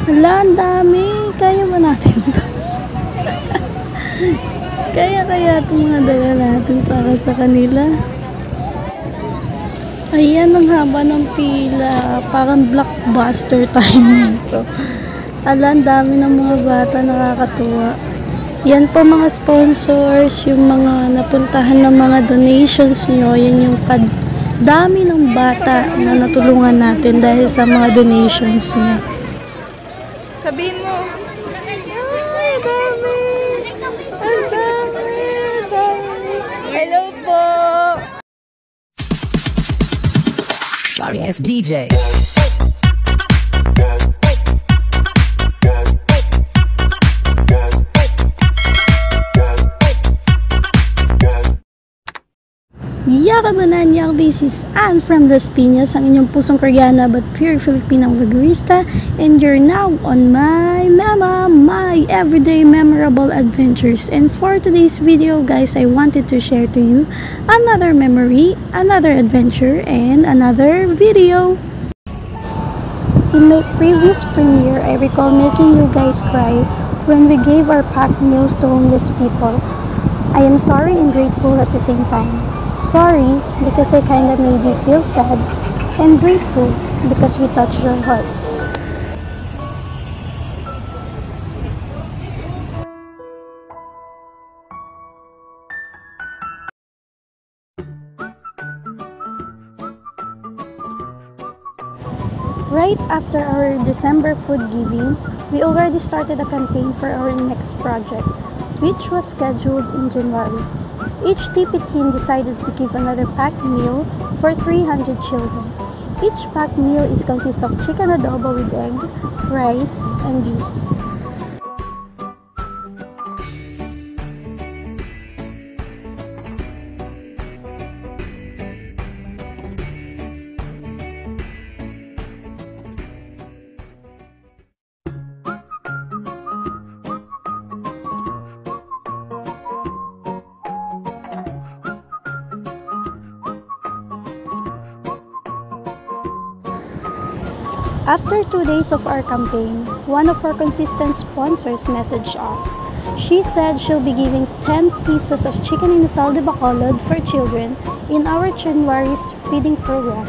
Hala, ang dami. Kaya ba natin to? Kaya itong mga dala natin para sa kanila. Ayan, ang haba ng pila. Parang blockbuster time nito. Hala, ang dami ng mga bata. Nakakatuwa. Yan po mga sponsors, yung mga napuntahan ng mga donations nyo. Yan yung dami ng bata na natulungan natin dahil sa mga donations nyo. Sabihin mo. Ay, dami! Ang dami! Ang dami! Hello po! Sorry, it's DJ. Yakabananyang, this is Anne from Las Piñas, ang inyong pusong Koreana but pure Filipinang vloggerista, and you're now on my everyday memorable adventures. And for today's video, guys, I wanted to share to you another memory, another adventure, and another video. In my previous premiere, I recall making you guys cry when we gave our packed meals to homeless people. I am sorry and grateful at the same time. Sorry because I kinda made you feel sad, and grateful because we touched your hearts. Right after our December food giving, we already started a campaign for our next project, which was scheduled in January. Each TP team decided to give another packed meal for 300 children. Each packed meal is consist of chicken adobo with egg, rice, and juice. After 2 days of our campaign, one of our consistent sponsors messaged us. She said she'll be giving 10 pieces of chicken inasal de bacolod for children in our January's feeding program.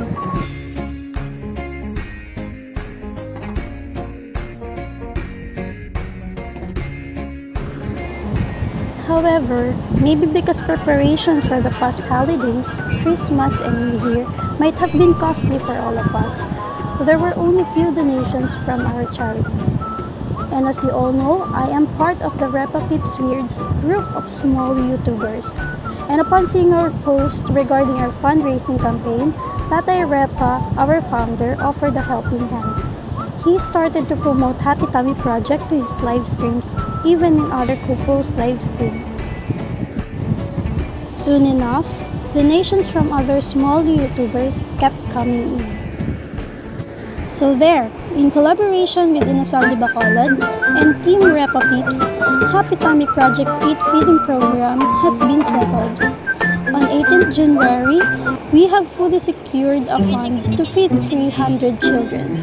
However, maybe because preparation for the past holidays, Christmas and New Year, might have been costly for all of us, there were only few donations from our charity. And as you all know, I am part of the Repa Pips Weirds group of small YouTubers. And upon seeing our post regarding our fundraising campaign, Tatay Repa, our founder, offered a helping hand. He started to promote Happy Tummy Project to his live streams, even in other couples' live stream. Soon enough, donations from other small YouTubers kept coming in. So there, in collaboration with Inasal de Bacolod and Team Repa Pips, Happy Tummy Project's 8th feeding program has been settled. On 18th January, we have fully secured a fund to feed 300 children.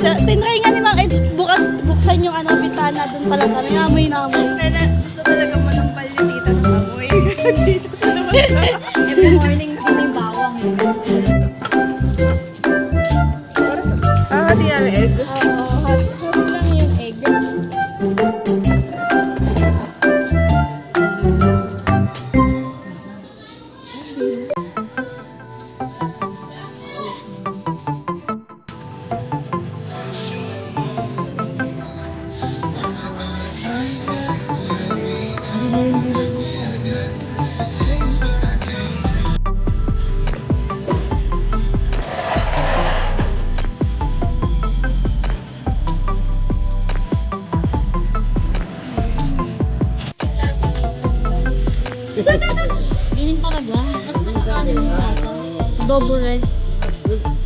Tinry nga ni Mang Edge buksan yung bitana doon pala kami. Amoy na amoy. Gusto talaga mo ng palyutita ng amoy. Dito sa naman. Every morning may bawang. Hati ang egg? Oo, hati lang yung egg. Adobo rin.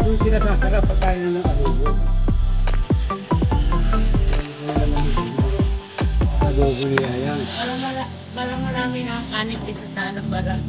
Yung pinakasarap pa tayo ng adobo. Adobo niya yan. Parang marami na kanin dito sa Alabara.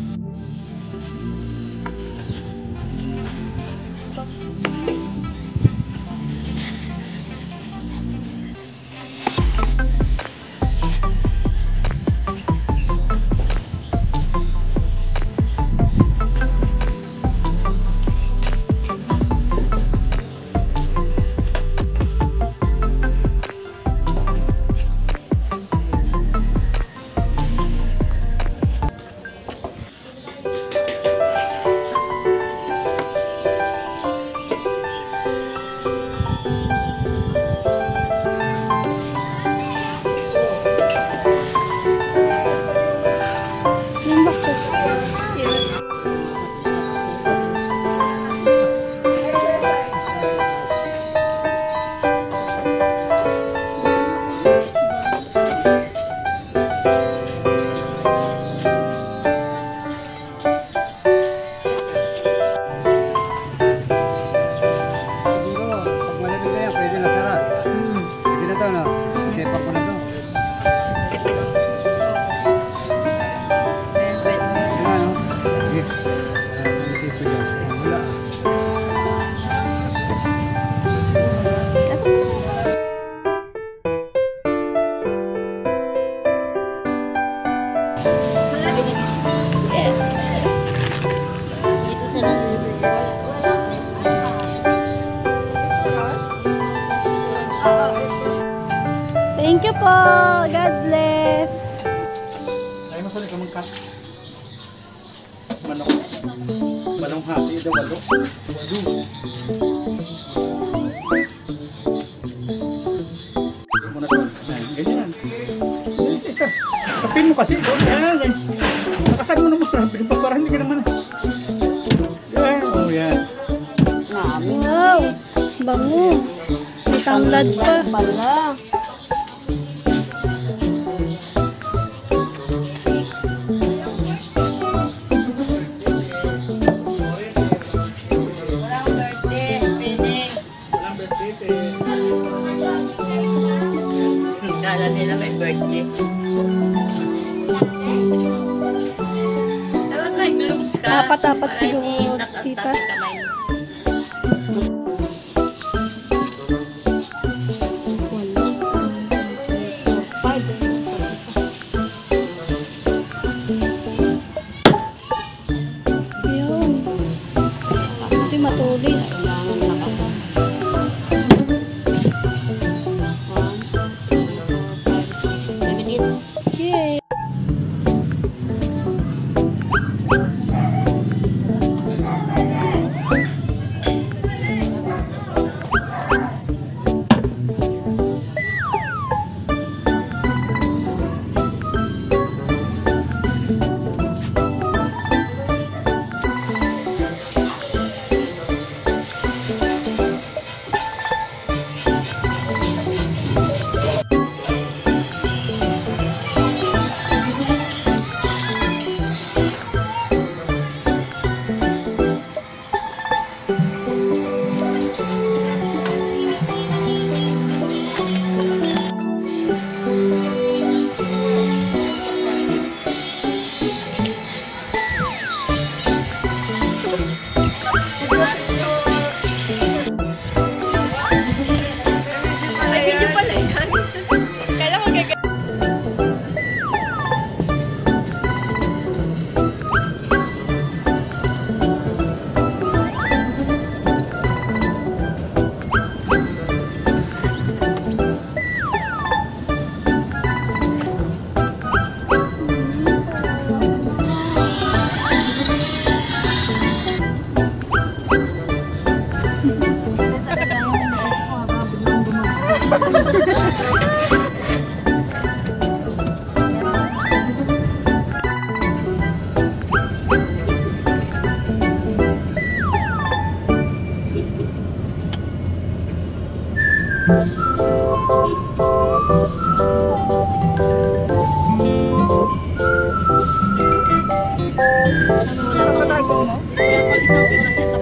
Thank you po. God bless. Ay, masali ka magkat. Manok. Manong hati daw, walo. Muna doon. Ganyan. Sapin mo kasi. Yan. Nakasan mo naman. Parang hindi ka naman. Yan. Oh, yan. Wow. Bango. May tanglad pa. Pala. Kala nila may birthday. Tapat-tapat siguro, tita. Ayun. Ito matulis. Yay! Isang oras ito.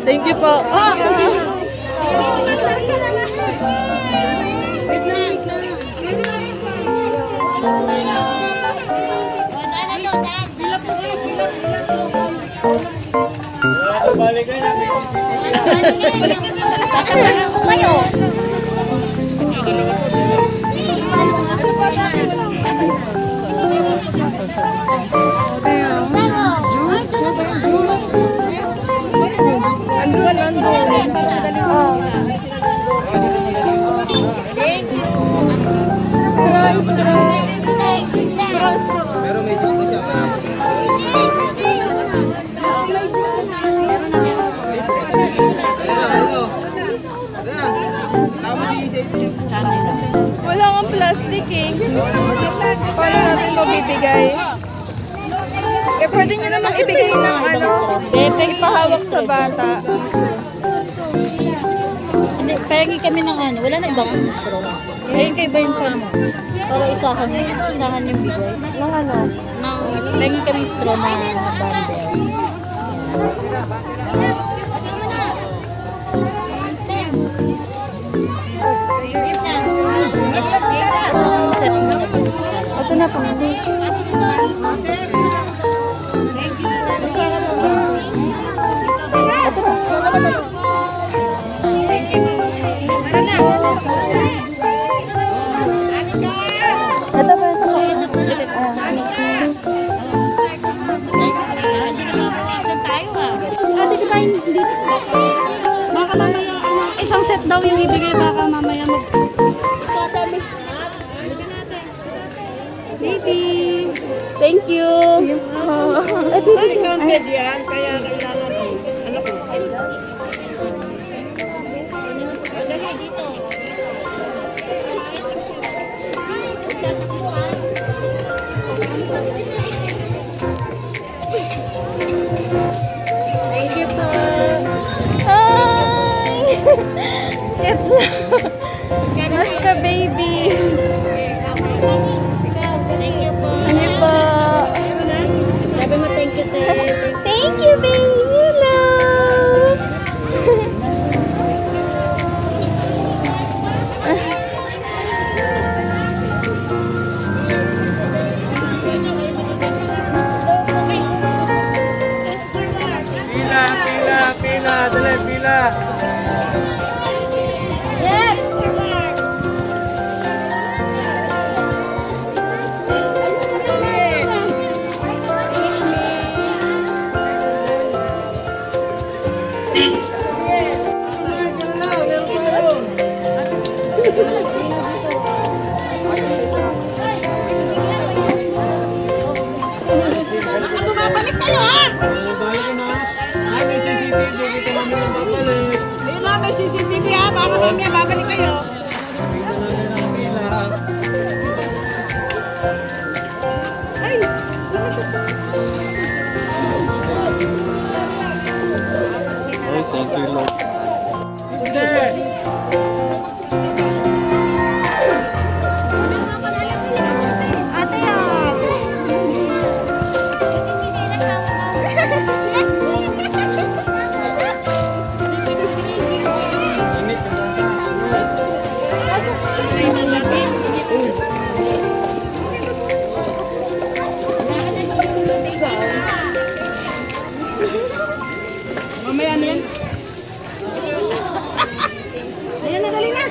Thank you po. Balik kayo. Pero may gusto niya. Wala kang plastic eh. Paano natin mabibigay? Eh, pwede nyo namang ibigay ng ano, ipahawak sa bata. Hindi, pahingi kami ng ano, wala na ibang straw. Pahingi kayo ba yung pan mo? Para isahan yung bigay. Ng ano? Pahingi kami straw na bundle. Set mo na this. Ito na po. Next, tayo ah. Ate, kumain dito. Baka mamaya, isang set daw yung ibigay, baka mamaya Baby! Thank you. Ay, counted yan, kaya kailangan ko. Ano ko? Thank you po. Hi! Basta baby. Thank you po. Ano po? Sabi mo thank you, Thank you, baby. Hello. Pila. Dali, pila. Bumabalik kayo, ha? Balik na. Ay, may CCTV. Kita namin ang babalik. Ayun na, may CCTV, ha? Baka mamaya, babalik kayo. Pila namin ang pila. Ay! Oh, thank you, Lord. Ate, ah! Mamaya na yan. Ayan na, dali na.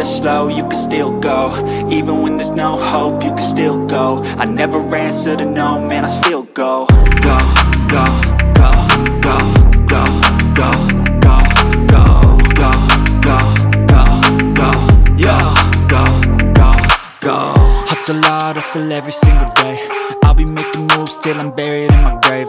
feel slow, you can still go. Even when there's no hope, you can still go. I never answer to no, man, I still go. Go, go, go, go, go, go, go, go, go, go, go, go, yo, go, go, go. Hustle hard, hustle every single day. I'll be making moves till I'm buried in my grave.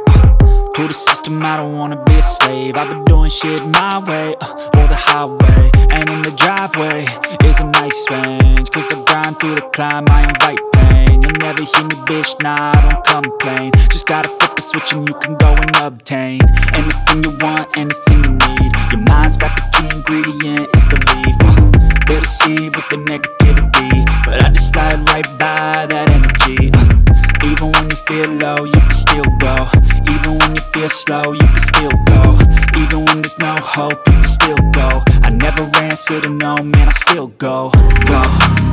To the system, I don't wanna be a slave. I've been doing shit my way, or the highway. And in the driveway is a nice range. Cause I grind through the climb, I invite pain. You'll never hear me, bitch, nah, I don't complain. Just gotta flip the switch and you can go and obtain anything you want, anything you need. Your mind's got the key ingredient, it's belief. They'll deceive with the negativity, but I just slide right by that energy. Even when you feel low, you can still go. Even when you feel slow, you can still go. Even when there's no hope, you can still go. I never answer to no, man, I still go. Go.